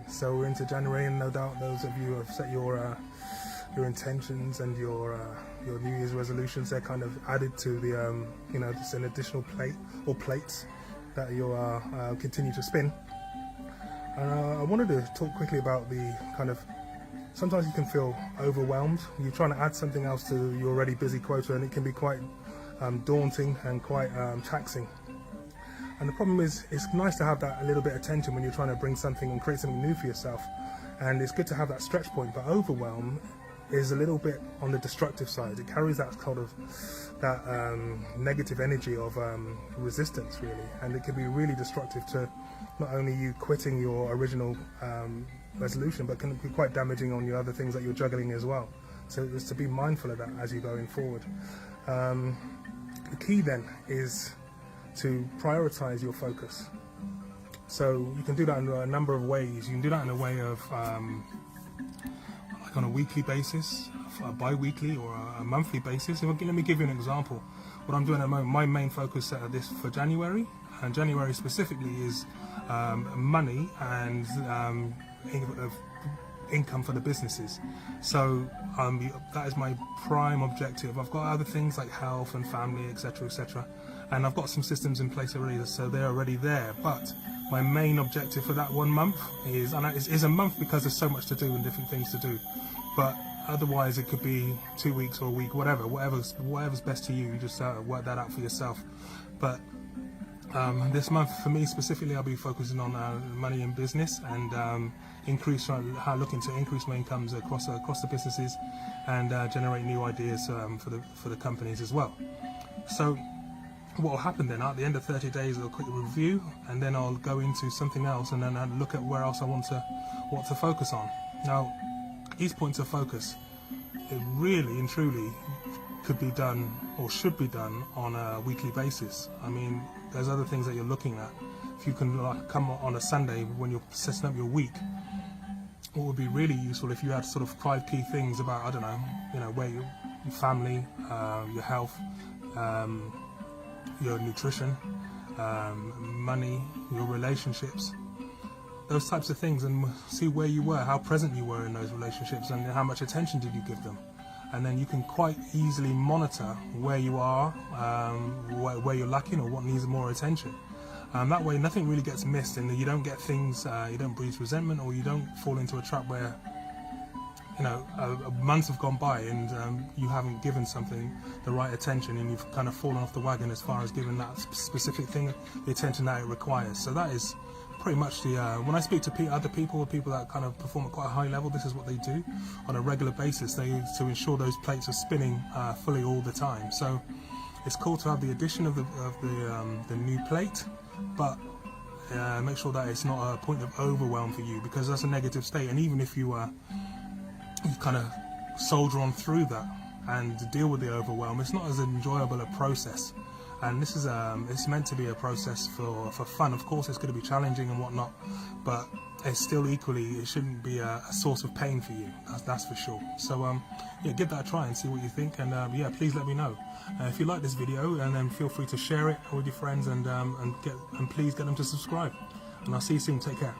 So we're into January, and no doubt those of you who have set your intentions and your New Year's resolutions, they're kind of added to the just an additional plate or plates that you'll continue to spin. And I wanted to talk quickly about the kind of, sometimes you can feel overwhelmed. You're trying to add something else to your already busy quota, and it can be quite daunting and quite taxing. And the problem is, it's nice to have that a little bit of tension when you're trying to bring something and create something new for yourself. And it's good to have that stretch point, but overwhelm is a little bit on the destructive side. It carries that kind of negative energy of resistance, really, and it can be really destructive to not only you quitting your original resolution, but can be quite damaging on your other things that you're juggling as well. So it's to be mindful of that as you're going forward. The key then is to prioritize your focus. So you can do that in a number of ways. You can do that in a way of like on a weekly basis, a bi-weekly or a monthly basis. Let me give you an example. What I'm doing at the moment, my main focus this for January, and January specifically, is money and income for the businesses. So that is my prime objective. I've got other things like health and family, etc., and I've got some systems in place already, so they're already there. But my main objective for that 1 month is a month, because there's so much to do and different things to do. But otherwise, it could be 2 weeks or a week, whatever's best to you. You just work that out for yourself. But this month, for me specifically, I'll be focusing on money and business, and looking to increase my incomes across the businesses, and generate new ideas for the companies as well. So what will happen then, at the end of 30 days, I'll quick review, and then I'll go into something else, and then I'll look at where else I want to focus on. Now, these points of focus, it really and truly could be done, or should be done, on a weekly basis. I mean, there's other things that you're looking at. If you can come on a Sunday when you're setting up your week, what would be really useful if you had sort of 5 key things about, I don't know, where your family, your health, your nutrition, money, your relationships, those types of things, and see where you were, how present you were in those relationships, and how much attention did you give them. And then you can quite easily monitor where you are, where you're lacking, or what needs more attention. That way nothing really gets missed, and you don't get things, you don't breed resentment, or you don't fall into a trap where months have gone by and you haven't given something the right attention, and you've kind of fallen off the wagon as far as giving that specific thing the attention that it requires. So that is pretty much when I speak to other people that kind of perform at quite a high level, this is what they do on a regular basis. To ensure those plates are spinning fully all the time. So it's cool to have the addition of the new plate, but make sure that it's not a point of overwhelm for you, because that's a negative state. And even if you kind of soldier on through that and deal with the overwhelm, it's not as enjoyable a process. And this is it's meant to be a process for fun. Of course, it's going to be challenging and whatnot, but it's still equally, it shouldn't be a source of pain for you. That's for sure. So yeah, give that a try and see what you think. And yeah, please let me know if you like this video, and then feel free to share it with your friends, and please get them to subscribe. And I'll see you soon. Take care.